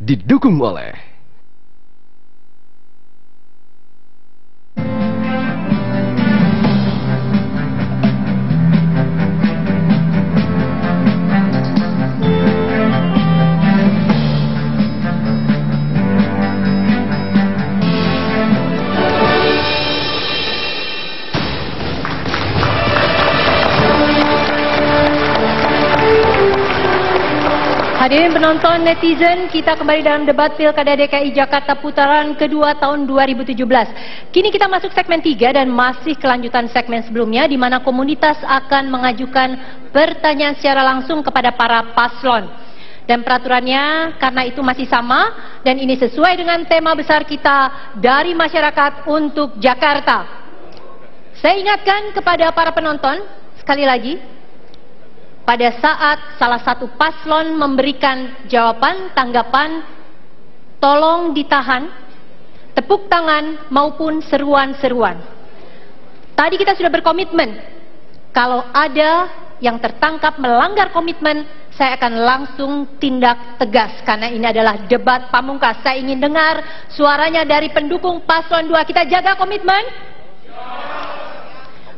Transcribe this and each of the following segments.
didukung oleh Hadirin penonton netizen, kita kembali dalam debat Pilkada DKI Jakarta putaran kedua tahun 2017. Kini kita masuk segmen 3 dan masih kelanjutan segmen sebelumnya di mana komunitas akan mengajukan pertanyaan secara langsung kepada para paslon. Dan peraturannya karena itu masih sama dan ini sesuai dengan tema besar kita dari masyarakat untuk Jakarta. Saya ingatkan kepada para penonton sekali lagi, pada saat salah satu paslon memberikan jawaban, tanggapan, tolong ditahan, tepuk tangan maupun seruan-seruan. Tadi kita sudah berkomitmen, kalau ada yang tertangkap melanggar komitmen, saya akan langsung tindak tegas karena ini adalah debat pamungkas. Saya ingin dengar suaranya dari pendukung paslon 2. Kita jaga komitmen?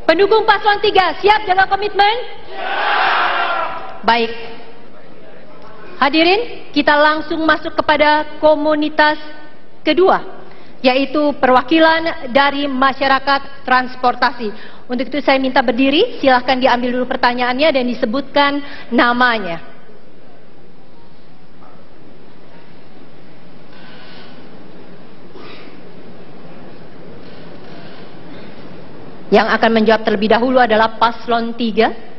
Pendukung paslon 3, siap jaga komitmen? Baik. Hadirin, kita langsung masuk kepada komunitas kedua, yaitu perwakilan dari masyarakat transportasi. Untuk itu saya minta berdiri, silahkan diambil dulu pertanyaannya dan disebutkan namanya. Yang akan menjawab terlebih dahulu adalah paslon 3.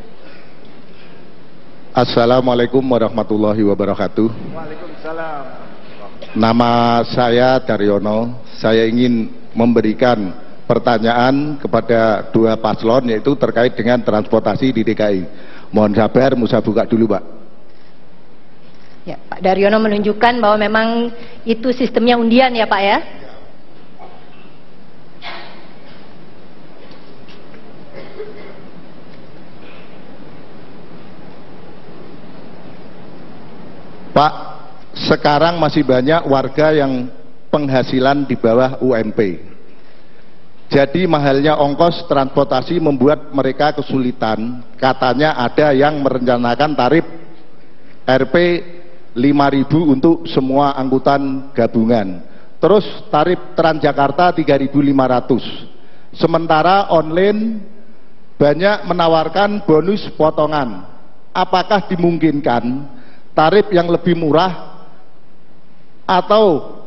Assalamualaikum warahmatullahi wabarakatuh. Waalaikumsalam. Nama saya Daryono. Saya ingin memberikan pertanyaan kepada dua paslon, yaitu terkait dengan transportasi di DKI. Mohon sabar, Musa buka dulu, Pak. Ya, Pak Daryono menunjukkan bahwa memang itu sistemnya undian ya Pak ya. Pak, sekarang masih banyak warga yang penghasilan di bawah UMP. Jadi mahalnya ongkos transportasi membuat mereka kesulitan. Katanya ada yang merencanakan tarif Rp 5.000 untuk semua angkutan gabungan. Terus tarif Transjakarta 3.500. Sementara online banyak menawarkan bonus potongan. Apakah dimungkinkan tarif yang lebih murah atau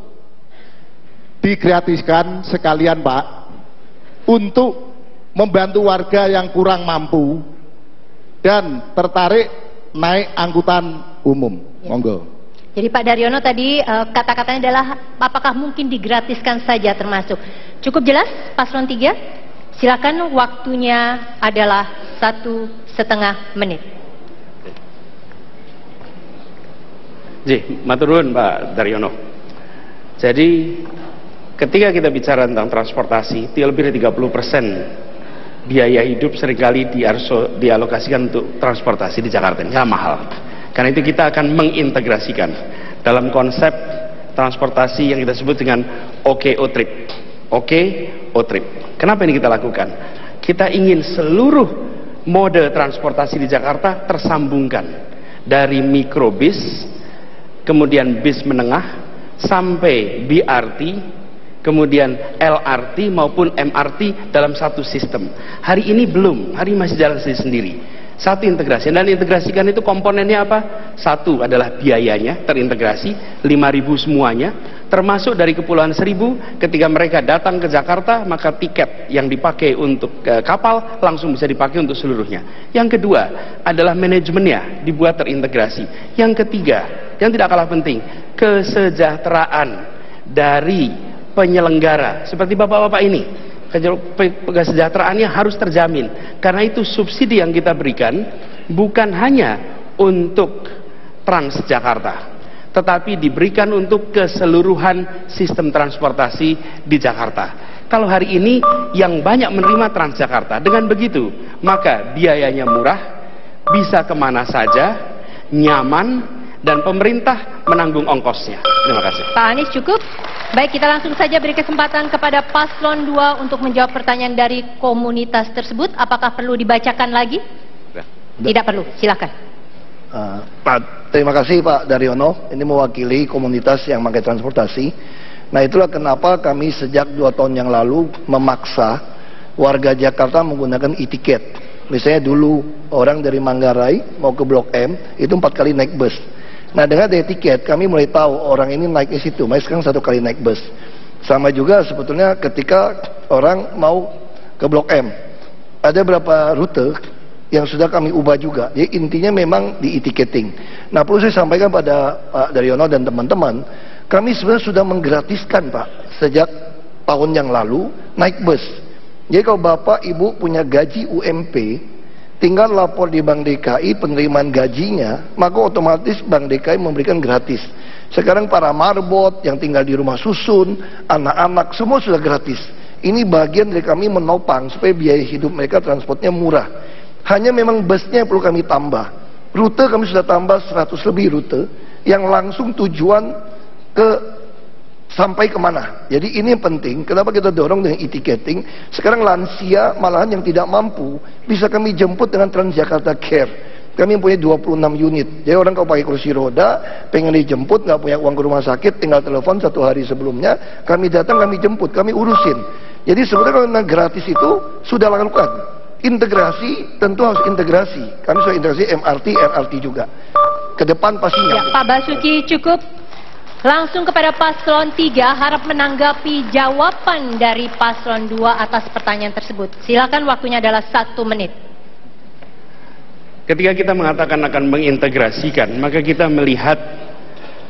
digratiskan sekalian, Pak, untuk membantu warga yang kurang mampu dan tertarik naik angkutan umum? Ya. Monggo. Jadi Pak Daryono tadi kata-katanya adalah apakah mungkin digratiskan saja termasuk. Cukup jelas paslon 3? Silakan, waktunya adalah 1,5 menit. Matur nuwun Pak Daryono. Jadi ketika kita bicara tentang transportasi, lebih dari 30% biaya hidup seringkali dialokasikan untuk transportasi di Jakarta. Ini sangat mahal. Karena itu kita akan mengintegrasikan dalam konsep transportasi yang kita sebut dengan OKO Trip. OKO Trip. Kenapa ini kita lakukan? Kita ingin seluruh mode transportasi di Jakarta tersambungkan, dari mikrobis, kemudian bis menengah, sampai BRT, kemudian LRT maupun MRT dalam satu sistem. Hari ini belum, hari ini masih jalan sendiri. Satu integrasi, dan integrasikan itu komponennya apa? Satu adalah biayanya terintegrasi, 5.000 semuanya, termasuk dari Kepulauan Seribu. Ketika mereka datang ke Jakarta, maka tiket yang dipakai untuk kapal langsung bisa dipakai untuk seluruhnya. Yang kedua adalah manajemennya dibuat terintegrasi. Yang ketiga, yang tidak kalah penting, kesejahteraan dari penyelenggara seperti bapak-bapak ini. Kesejahteraannya harus terjamin. Karena itu subsidi yang kita berikan bukan hanya untuk Transjakarta, tetapi diberikan untuk keseluruhan sistem transportasi di Jakarta. Kalau hari ini yang banyak menerima Transjakarta, dengan begitu maka biayanya murah, bisa kemana saja, nyaman, dan pemerintah menanggung ongkosnya. Terima kasih. Pak Anies cukup. Baik, kita langsung saja beri kesempatan kepada Paslon 2 untuk menjawab pertanyaan dari komunitas tersebut. Apakah perlu dibacakan lagi? Tidak perlu, silakan. Pak, terima kasih Pak Daryono. Ini mewakili komunitas yang pakai transportasi. Nah, itulah kenapa kami sejak 2 tahun yang lalu memaksa warga Jakarta menggunakan e-tiket. Misalnya dulu orang dari Manggarai mau ke Blok M itu 4 kali naik bus. Nah, dengan ada tiket kami mulai tahu orang ini naik di situ. Mereka sekarang 1 kali naik bus. Sama juga sebetulnya ketika orang mau ke Blok M, ada berapa rute yang sudah kami ubah juga. Jadi intinya memang di e-ticketing. Nah, perlu saya sampaikan pada Pak Daryono dan teman-teman, kami sebenarnya sudah menggratiskan Pak sejak tahun yang lalu naik bus. Jadi kalau Bapak Ibu punya gaji UMP, tinggal lapor di Bank DKI penerimaan gajinya, maka otomatis Bank DKI memberikan gratis. Sekarang para marbot yang tinggal di rumah susun, anak-anak, semua sudah gratis. Ini bagian dari kami menopang supaya biaya hidup mereka transportnya murah. Hanya memang busnya perlu kami tambah. Rute kami sudah tambah 100 lebih rute yang langsung tujuan ke sampai kemana. Jadi ini yang penting. Kenapa kita dorong dengan e-ticketing? Sekarang lansia malahan yang tidak mampu bisa kami jemput dengan Transjakarta Care. Kami punya 26 unit. Jadi orang kalau pakai kursi roda pengen dijemput, nggak punya uang ke rumah sakit, tinggal telepon 1 hari sebelumnya, kami datang, kami jemput, kami urusin. Jadi sebenarnya kalau gratis itu sudah lakukan. Integrasi tentu harus integrasi. Kami sudah integrasi MRT, LRT juga. Ke depan pastinya. Ya, Pak Basuki cukup. Langsung kepada Paslon 3, harap menanggapi jawaban dari Paslon 2 atas pertanyaan tersebut. Silakan, waktunya adalah 1 menit. Ketika kita mengatakan akan mengintegrasikan, maka kita melihat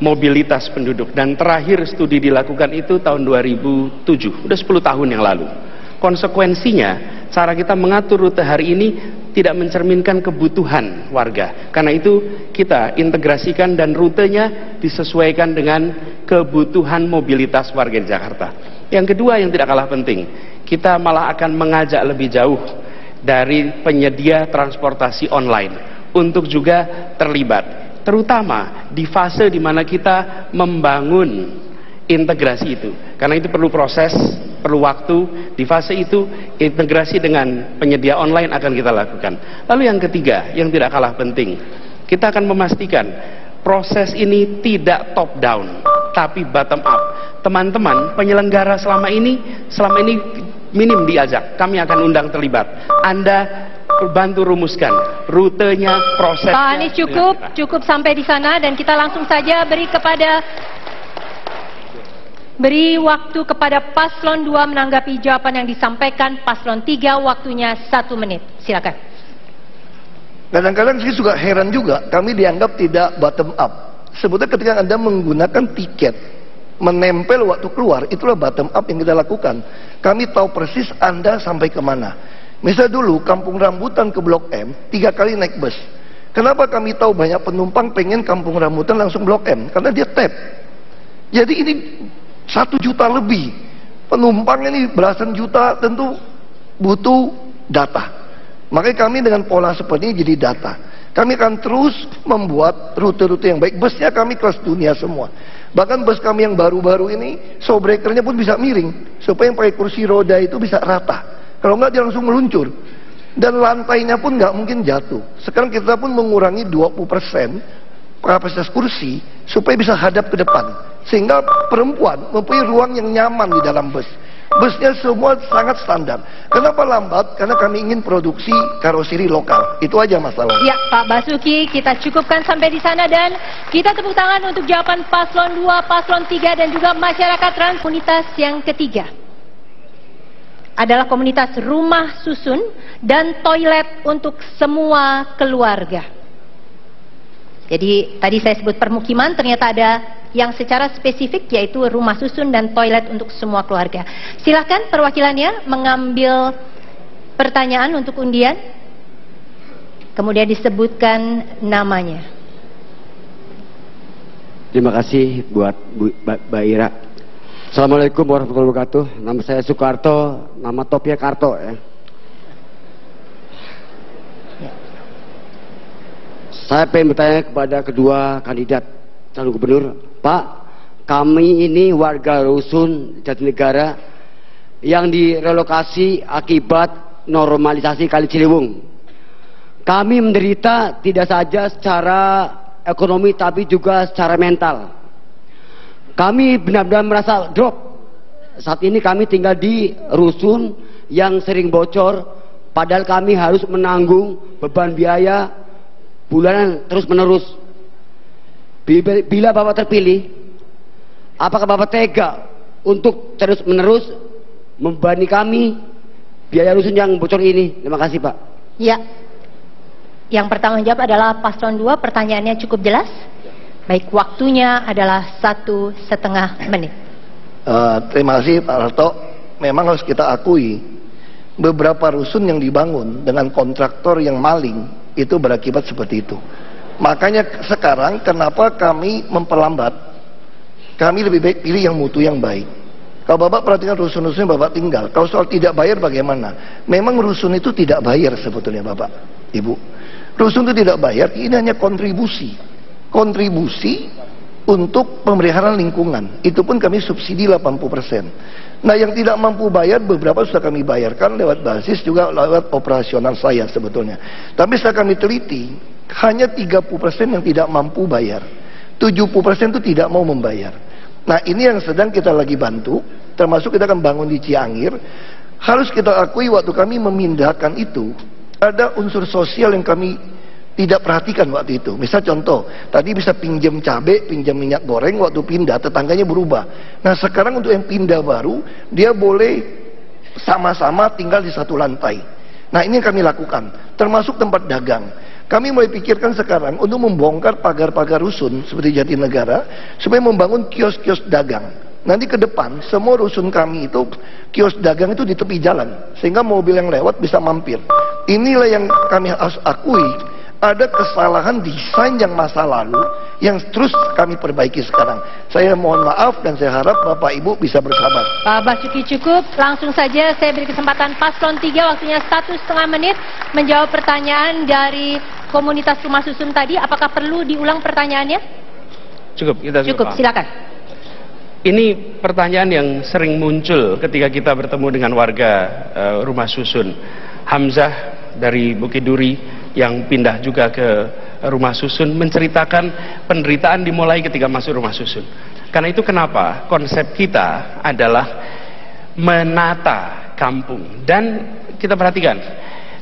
mobilitas penduduk. Dan terakhir studi dilakukan itu tahun 2007, udah 10 tahun yang lalu. Konsekuensinya, cara kita mengatur rute hari ini tidak mencerminkan kebutuhan warga. Karena itu kita integrasikan dan rutenya disesuaikan dengan kebutuhan mobilitas warga di Jakarta. Yang kedua yang tidak kalah penting, kita malah akan mengajak lebih jauh dari penyedia transportasi online untuk juga terlibat. Terutama di fase di mana kita membangun integrasi itu. Karena itu perlu proses, perlu waktu. Di fase itu integrasi dengan penyedia online akan kita lakukan. Lalu yang ketiga yang tidak kalah penting, kita akan memastikan proses ini tidak top down tapi bottom up. Teman-teman penyelenggara selama ini minim diajak, kami akan undang terlibat. Anda bantu rumuskan rutenya, prosesnya. Pak Anies cukup sampai di sana, dan kita langsung saja beri waktu kepada Paslon 2 menanggapi jawaban yang disampaikan Paslon 3, waktunya 1 menit. Silakan. Kadang-kadang saya juga heran juga, kami dianggap tidak bottom up. Sebetulnya ketika Anda menggunakan tiket, menempel waktu keluar, itulah bottom up yang kita lakukan. Kami tahu persis Anda sampai kemana. Misalnya dulu, Kampung Rambutan ke Blok M, 3 kali naik bus. Kenapa kami tahu banyak penumpang pengen Kampung Rambutan langsung Blok M? Karena dia tap. Jadi ini 1 juta lebih penumpang, ini belasan juta, tentu butuh data. Makanya kami dengan pola seperti ini jadi data. Kami akan terus membuat rute-rute yang baik. Busnya kami kelas dunia semua. Bahkan bus kami yang baru-baru ini, showbreakernya pun bisa miring supaya yang pakai kursi roda itu bisa rata. Kalau enggak dia langsung meluncur. Dan lantainya pun nggak mungkin jatuh. Sekarang kita pun mengurangi 20% kapasitas kursi supaya bisa hadap ke depan. Sehingga perempuan mempunyai ruang yang nyaman di dalam bus. Busnya semua sangat standar. Kenapa lambat? Karena kami ingin produksi karoseri lokal. Itu aja masalahnya. Ya, Pak Basuki, kita cukupkan sampai di sana, dan kita tepuk tangan untuk jawaban Paslon 2, Paslon 3, dan juga masyarakat trans. Komunitas yang ketiga adalah komunitas rumah susun dan toilet untuk semua keluarga. Jadi tadi saya sebut permukiman, ternyata ada yang secara spesifik, yaitu rumah susun dan toilet untuk semua keluarga. Silakan perwakilannya mengambil pertanyaan untuk undian, kemudian disebutkan namanya. Terima kasih buat Mbak Ira. Assalamualaikum warahmatullahi wabarakatuh. Nama saya Soekarto, nama topnya Karto ya. Saya pengen bertanya kepada kedua kandidat calon gubernur. Pak, kami ini warga Rusun Jatinegara yang direlokasi akibat normalisasi Kali Ciliwung. Kami menderita tidak saja secara ekonomi tapi juga secara mental. Kami benar-benar merasa drop. Saat ini kami tinggal di rusun yang sering bocor, padahal kami harus menanggung beban biaya bulanan terus-menerus. Bila Bapak terpilih, apakah Bapak tega untuk terus-menerus membebani kami biaya rusun yang bocor ini? Terima kasih, Pak. Ya, yang bertanggung jawab adalah Paslon 2. Pertanyaannya cukup jelas. Baik, waktunya adalah 1,5 menit. Terima kasih Pak Harto. Memang harus kita akui, beberapa rusun yang dibangun dengan kontraktor yang maling itu berakibat seperti itu. Makanya sekarang kenapa kami memperlambat, kami lebih baik pilih yang mutu yang baik. Kalau Bapak perhatikan rusun-rusun yang Bapak tinggal, kalau soal tidak bayar bagaimana? Memang rusun itu tidak bayar sebetulnya Bapak, Ibu. Rusun itu tidak bayar, ini hanya kontribusi untuk pemeliharaan lingkungan. Itu pun kami subsidi 80%. Nah, yang tidak mampu bayar beberapa sudah kami bayarkan lewat basis juga lewat operasional saya sebetulnya. Tapi setelah kami teliti, hanya 30% yang tidak mampu bayar. 70% itu tidak mau membayar. Nah, ini yang sedang kita lagi bantu, termasuk kita akan bangun di Ciangir. Harus kita akui waktu kami memindahkan itu, ada unsur sosial yang kami tidak perhatikan waktu itu. Misal contoh, tadi bisa pinjam cabai, pinjam minyak goreng, waktu pindah tetangganya berubah. Nah, sekarang untuk yang pindah baru, dia boleh sama-sama tinggal di satu lantai. Nah, ini yang kami lakukan, termasuk tempat dagang. Kami mulai pikirkan sekarang untuk membongkar pagar-pagar rusun seperti Jatinegara, supaya membangun kios-kios dagang. Nanti ke depan, semua rusun kami itu, kios dagang itu di tepi jalan, sehingga mobil yang lewat bisa mampir. Inilah yang kami harus akui, ada kesalahan desain yang masa lalu yang terus kami perbaiki sekarang. Saya mohon maaf dan saya harap Bapak Ibu bisa bersabar. Pak Basuki cukup. Langsung saja saya beri kesempatan Paslon 3, waktunya 1,5 menit menjawab pertanyaan dari komunitas rumah susun tadi. Apakah perlu diulang pertanyaannya? Cukup, kita cukup. Silakan. Ini pertanyaan yang sering muncul ketika kita bertemu dengan warga rumah susun. Hamzah dari Bukit Duri yang pindah juga ke rumah susun menceritakan penderitaan dimulai ketika masuk rumah susun. Karena itu kenapa konsep kita adalah menata kampung. Dan kita perhatikan,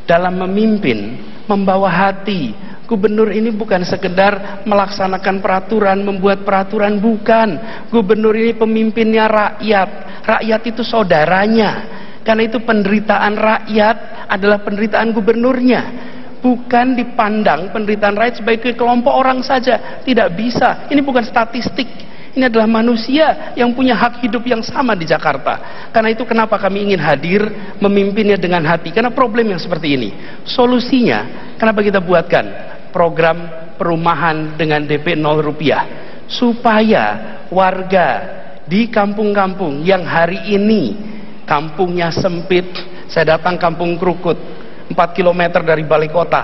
dalam memimpin, membawa hati. Gubernur ini bukan sekedar melaksanakan peraturan, membuat peraturan, bukan. Gubernur ini pemimpinnya rakyat. Rakyat itu saudaranya. Karena itu penderitaan rakyat adalah penderitaan gubernurnya. Bukan dipandang penderitaan rakyat sebagai kelompok orang saja. Tidak bisa. Ini bukan statistik. Ini adalah manusia yang punya hak hidup yang sama di Jakarta. Karena itu kenapa kami ingin hadir memimpinnya dengan hati. Karena problem yang seperti ini. Solusinya, kenapa kita buatkan program perumahan dengan DP 0 rupiah. Supaya warga di kampung-kampung yang hari ini kampungnya sempit. Saya datang kampung Krukut, 4 km dari balai kota.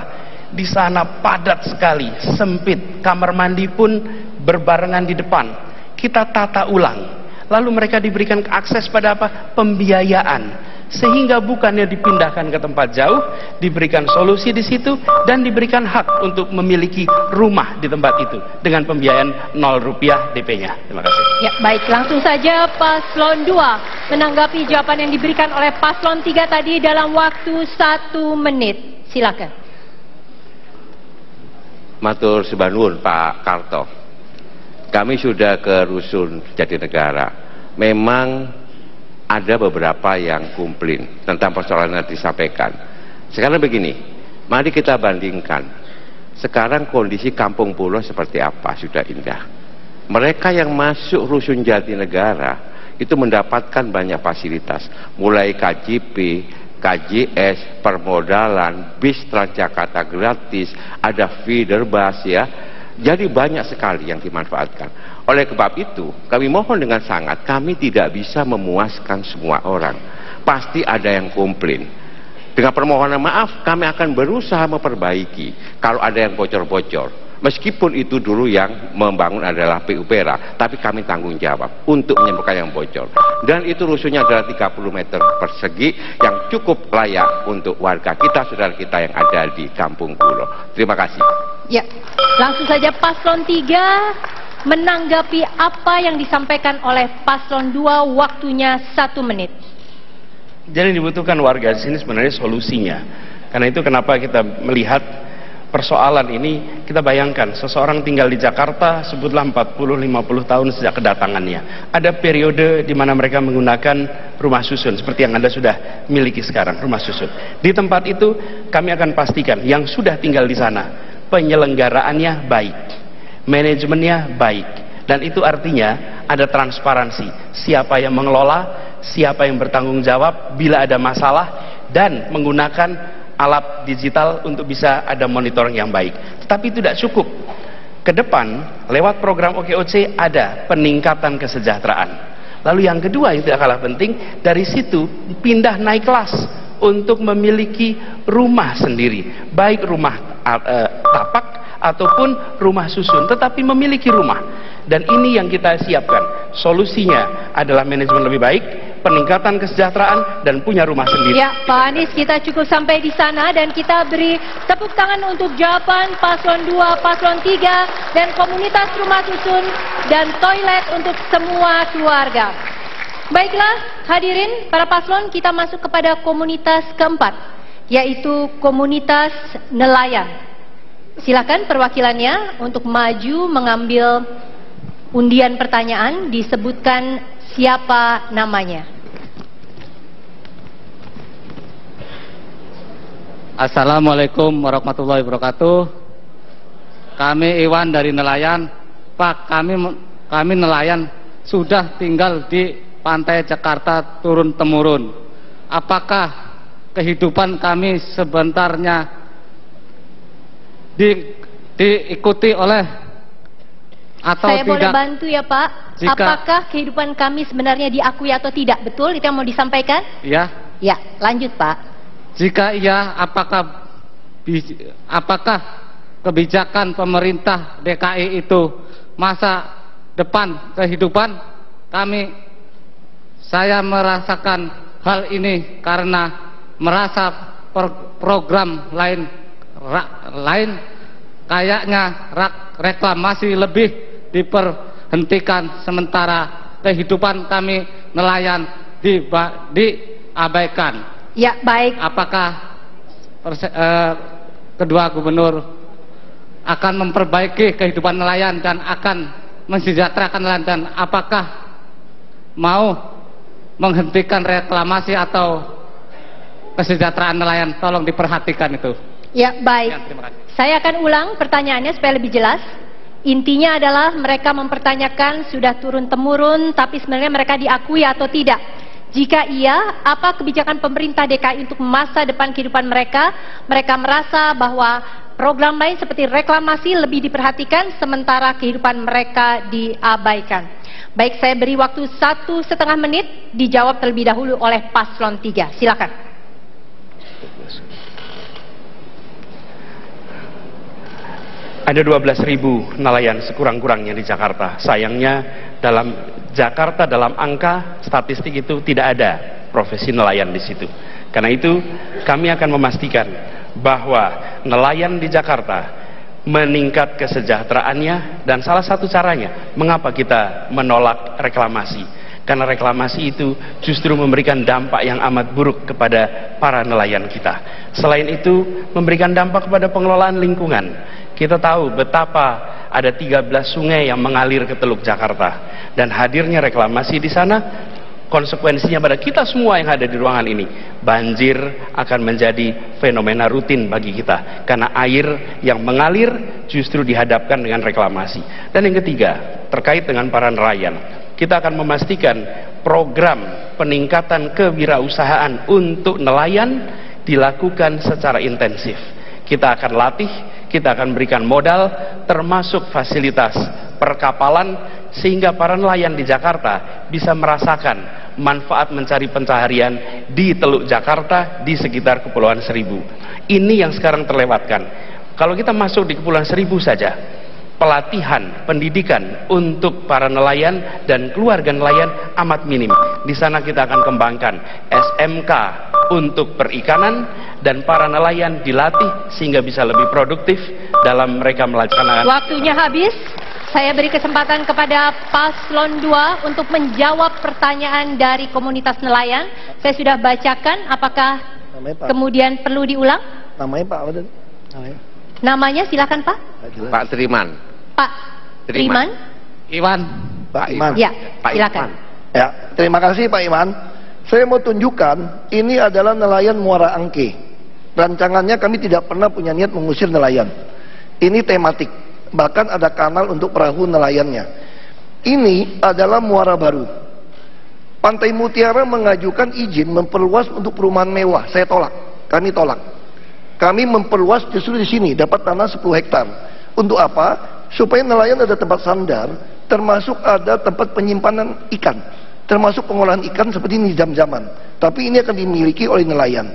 Di sana padat sekali, sempit. Kamar mandi pun berbarengan di depan. Kita tata ulang. Lalu mereka diberikan akses pada apa? Pembiayaan. Sehingga bukannya dipindahkan ke tempat jauh, diberikan solusi di situ dan diberikan hak untuk memiliki rumah di tempat itu dengan pembiayaan 0 rupiah DP-nya. Terima kasih. Ya, baik, langsung saja Paslon 2 menanggapi jawaban yang diberikan oleh Paslon 3 tadi dalam waktu 1 menit. Silakan. Matur Subanun Pak Karto. Kami sudah ke Rusun Jatinegara. Memang ada beberapa yang komplain tentang persoalan yang disampaikan. Sekarang begini, mari kita bandingkan. Sekarang kondisi kampung pulau seperti apa, sudah indah. Mereka yang masuk Rusun Jatinegara itu mendapatkan banyak fasilitas, mulai KJP, KJS, permodalan, bis Transjakarta gratis, ada feeder bus ya. Jadi banyak sekali yang dimanfaatkan. Oleh sebab itu, kami mohon dengan sangat, kami tidak bisa memuaskan semua orang. Pasti ada yang komplain. Dengan permohonan maaf, kami akan berusaha memperbaiki kalau ada yang bocor-bocor. Meskipun itu dulu yang membangun adalah PUPera, tapi kami tanggung jawab untuk menyembuhkan yang bocor. Dan itu rusunnya adalah 30 meter persegi yang cukup layak untuk warga kita, saudara kita yang ada di Kampung Pulo. Terima kasih. Ya, langsung saja Paslon 3 menanggapi apa yang disampaikan oleh Paslon 2, waktunya 1 menit. Jadi dibutuhkan warga di sini sebenarnya solusinya. Karena itu kenapa kita melihat persoalan ini, kita bayangkan seseorang tinggal di Jakarta, sebutlah 40-50 tahun sejak kedatangannya. Ada periode di mana mereka menggunakan rumah susun, seperti yang Anda sudah miliki sekarang, rumah susun. Di tempat itu, kami akan pastikan yang sudah tinggal di sana, penyelenggaraannya baik, manajemennya baik. Dan itu artinya ada transparansi, siapa yang mengelola, siapa yang bertanggung jawab bila ada masalah, dan menggunakan alat digital untuk bisa ada monitoring yang baik. Tapi itu tidak cukup. Ke depan, lewat program OKOC ada peningkatan kesejahteraan. Lalu yang kedua yang tidak kalah penting, dari situ pindah naik kelas untuk memiliki rumah sendiri. Baik rumah tapak ataupun rumah susun, tetapi memiliki rumah. Dan ini yang kita siapkan. Solusinya adalah manajemen lebih baik, peningkatan kesejahteraan, dan punya rumah sendiri. Ya, Pak Anies, kita cukup sampai di sana dan kita beri tepuk tangan untuk jawaban Paslon 2, Paslon 3, dan komunitas rumah susun dan toilet untuk semua keluarga. Baiklah, hadirin para paslon, kita masuk kepada komunitas keempat, yaitu komunitas nelayan. Silakan perwakilannya untuk maju mengambil undian pertanyaan, disebutkan siapa namanya. Assalamualaikum warahmatullahi wabarakatuh. Kami Iwan dari nelayan. Pak, kami nelayan sudah tinggal di pantai Jakarta turun-temurun. Apakah kehidupan kami sebenarnya diikuti oleh atau saya tidak? Boleh bantu ya Pak? Apakah kehidupan kami sebenarnya diakui atau tidak? Betul, itu yang mau disampaikan? Ya. Ya, lanjut Pak. Jika iya, apakah kebijakan pemerintah DKI itu masa depan kehidupan kami? Saya merasakan hal ini karena merasa program lain kayaknya reklamasi lebih diperhentikan, sementara kehidupan kami nelayan diabaikan. Ya, baik. Apakah kedua gubernur akan memperbaiki kehidupan nelayan dan akan mensejahterakan nelayan, dan apakah mau menghentikan reklamasi atau kesejahteraan nelayan? Tolong diperhatikan itu. Ya, baik. Ya, terima kasih. Saya akan ulang pertanyaannya supaya lebih jelas. Intinya adalah mereka mempertanyakan sudah turun-temurun, tapi sebenarnya mereka diakui atau tidak. Jika iya, apa kebijakan pemerintah DKI untuk masa depan kehidupan mereka? Mereka merasa bahwa program lain seperti reklamasi lebih diperhatikan, sementara kehidupan mereka diabaikan. Baik, saya beri waktu 1,5 menit, dijawab terlebih dahulu oleh Paslon 3. Silakan. Ada 12.000 nelayan sekurang-kurangnya di Jakarta. Sayangnya dalam Jakarta, dalam angka statistik itu tidak ada profesi nelayan di situ. Karena itu kami akan memastikan bahwa nelayan di Jakarta meningkat kesejahteraannya, dan salah satu caranya mengapa kita menolak reklamasi. Karena reklamasi itu justru memberikan dampak yang amat buruk kepada para nelayan kita. Selain itu memberikan dampak kepada pengelolaan lingkungan. Kita tahu betapa ada 13 sungai yang mengalir ke Teluk Jakarta, dan hadirnya reklamasi di sana konsekuensinya pada kita semua yang ada di ruangan ini. Banjir akan menjadi fenomena rutin bagi kita karena air yang mengalir justru dihadapkan dengan reklamasi. Dan yang ketiga, terkait dengan para nelayan, kita akan memastikan program peningkatan kewirausahaan untuk nelayan dilakukan secara intensif. Kita akan latih, kita akan berikan modal, termasuk fasilitas perkapalan, sehingga para nelayan di Jakarta bisa merasakan manfaat mencari pencaharian di Teluk Jakarta, di sekitar Kepulauan Seribu. Ini yang sekarang terlewatkan. Kalau kita masuk di Kepulauan Seribu saja, pelatihan, pendidikan untuk para nelayan dan keluarga nelayan amat minim. Di sana kita akan kembangkan SMK untuk perikanan, dan para nelayan dilatih sehingga bisa lebih produktif dalam mereka melaksanakan. Waktunya habis. Saya beri kesempatan kepada Paslon 2 untuk menjawab pertanyaan dari komunitas nelayan. Saya sudah bacakan, apakah kemudian perlu diulang? Namanya Pak apa tadi? Namanya silakan Pak. Pak Triman. Pak Triman. Iwan. Pak Iman. Ya, Pak silakan. Iman. Ya, terima kasih Pak Iman. Saya mau tunjukkan, ini adalah nelayan Muara Angke. Rancangannya kami tidak pernah punya niat mengusir nelayan. Ini tematik. Bahkan ada kanal untuk perahu nelayannya. Ini adalah Muara Baru. Pantai Mutiara mengajukan izin memperluas untuk perumahan mewah. Saya tolak. Kami tolak. Kami memperluas justru di sini, dapat tanah 10 hektar. Untuk apa? Supaya nelayan ada tempat sandar, termasuk ada tempat penyimpanan ikan, termasuk pengolahan ikan seperti ini jam-jaman. Tapi ini akan dimiliki oleh nelayan.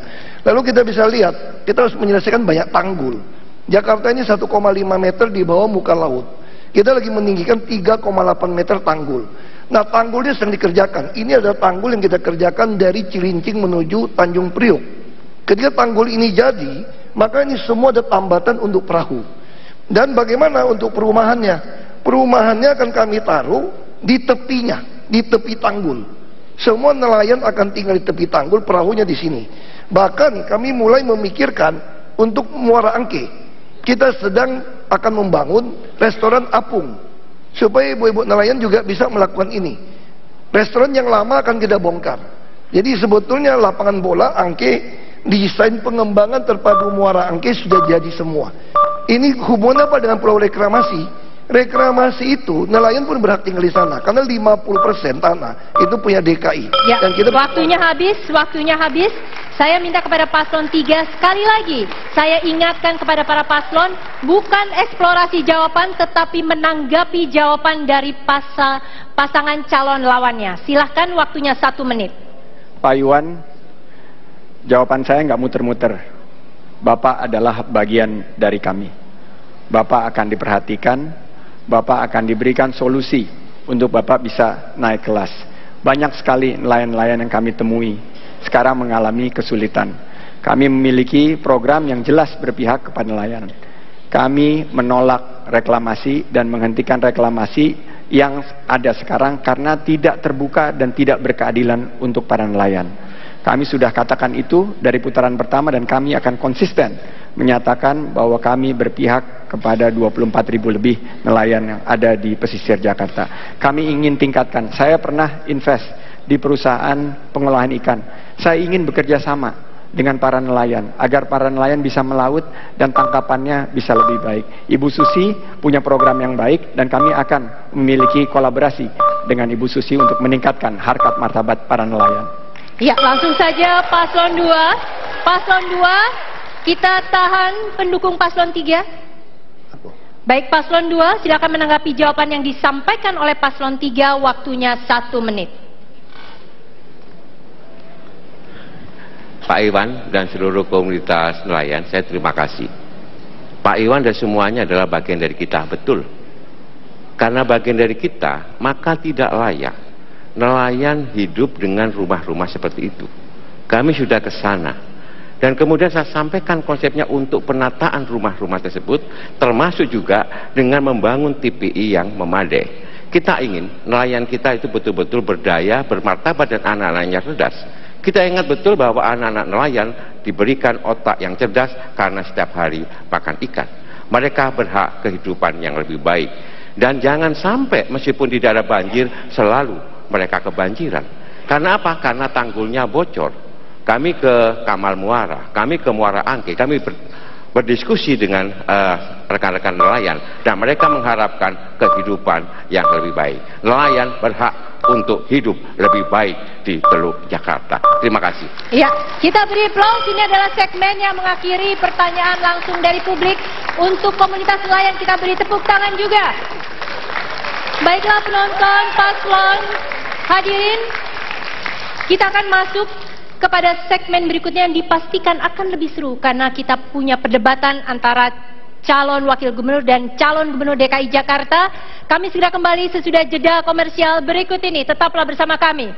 Lalu kita bisa lihat, kita harus menyelesaikan banyak tanggul. Jakarta ini 1,5 meter di bawah muka laut. Kita lagi meninggikan 3,8 meter tanggul. Nah, tanggulnya sedang dikerjakan. Ini adalah tanggul yang kita kerjakan dari Cilincing menuju Tanjung Priok. Ketika tanggul ini jadi, maka ini semua ada tambatan untuk perahu. Dan bagaimana untuk perumahannya? Perumahannya akan kami taruh di tepinya, di tepi tanggul. Semua nelayan akan tinggal di tepi tanggul, perahunya di sini. Bahkan kami mulai memikirkan untuk Muara Angke. Kita sedang akan membangun restoran apung supaya ibu-ibu nelayan juga bisa melakukan ini. Restoran yang lama akan kita bongkar. Jadi sebetulnya lapangan bola Angke, desain pengembangan terpadu Muara Angke sudah jadi semua. Ini hubungannya apa dengan pulau reklamasi? Reklamasi itu nelayan pun berhak tinggal di sana karena 50% tanah itu punya DKI. Ya, dan kita waktunya habis. Saya minta kepada Paslon 3 sekali lagi. Saya ingatkan kepada para paslon, bukan eksplorasi jawaban tetapi menanggapi jawaban dari pasangan calon lawannya. Silahkan, waktunya 1 menit. Pak Iwan, jawaban saya nggak muter-muter. Bapak adalah bagian dari kami. Bapak akan diperhatikan, Bapak akan diberikan solusi untuk Bapak bisa naik kelas. Banyak sekali nelayan-nelayan yang kami temui sekarang mengalami kesulitan. Kami memiliki program yang jelas berpihak kepada nelayan. Kami menolak reklamasi dan menghentikan reklamasi yang ada sekarang karena tidak terbuka dan tidak berkeadilan untuk para nelayan. Kami sudah katakan itu dari putaran pertama dan kami akan konsisten menyatakan bahwa kami berpihak kepada 24.000 lebih nelayan yang ada di pesisir Jakarta. Kami ingin tingkatkan. Saya pernah invest di perusahaan pengolahan ikan. Saya ingin bekerja sama dengan para nelayan agar para nelayan bisa melaut dan tangkapannya bisa lebih baik. Ibu Susi punya program yang baik dan kami akan memiliki kolaborasi dengan Ibu Susi untuk meningkatkan harkat martabat para nelayan. Ya, langsung saja Paslon 2. Paslon 2, kita tahan pendukung Paslon 3. Baik, Paslon 2, silakan menanggapi jawaban yang disampaikan oleh Paslon 3, waktunya 1 menit. Pak Iwan dan seluruh komunitas nelayan, saya terima kasih. Pak Iwan dan semuanya adalah bagian dari kita, betul. Karena bagian dari kita, maka tidak layak nelayan hidup dengan rumah-rumah seperti itu. Kami sudah ke sana. Dan kemudian saya sampaikan konsepnya untuk penataan rumah-rumah tersebut, termasuk juga dengan membangun TPI yang memadai. Kita ingin nelayan kita itu betul-betul berdaya, bermartabat, dan anak-anaknya cerdas. Kita ingat betul bahwa anak-anak nelayan diberikan otak yang cerdas karena setiap hari makan ikan. Mereka berhak kehidupan yang lebih baik. Dan jangan sampai meskipun di daerah banjir selalu mereka kebanjiran. Karena apa? Karena tanggulnya bocor. Kami ke Kamal Muara, kami ke Muara Angke, kami berdiskusi dengan rekan-rekan nelayan. Dan mereka mengharapkan kehidupan yang lebih baik. Nelayan berhak untuk hidup lebih baik di Teluk Jakarta. Terima kasih. Ya, kita beri aplaus. Ini adalah segmen yang mengakhiri pertanyaan langsung dari publik. Untuk komunitas nelayan kita beri tepuk tangan juga. Baiklah penonton, paslon, hadirin, Kita akan masuk kepada segmen berikutnya yang dipastikan akan lebih seru karena kita punya perdebatan antara calon wakil gubernur dan calon gubernur DKI Jakarta. Kami segera kembali sesudah jeda komersial berikut ini. Tetaplah bersama kami.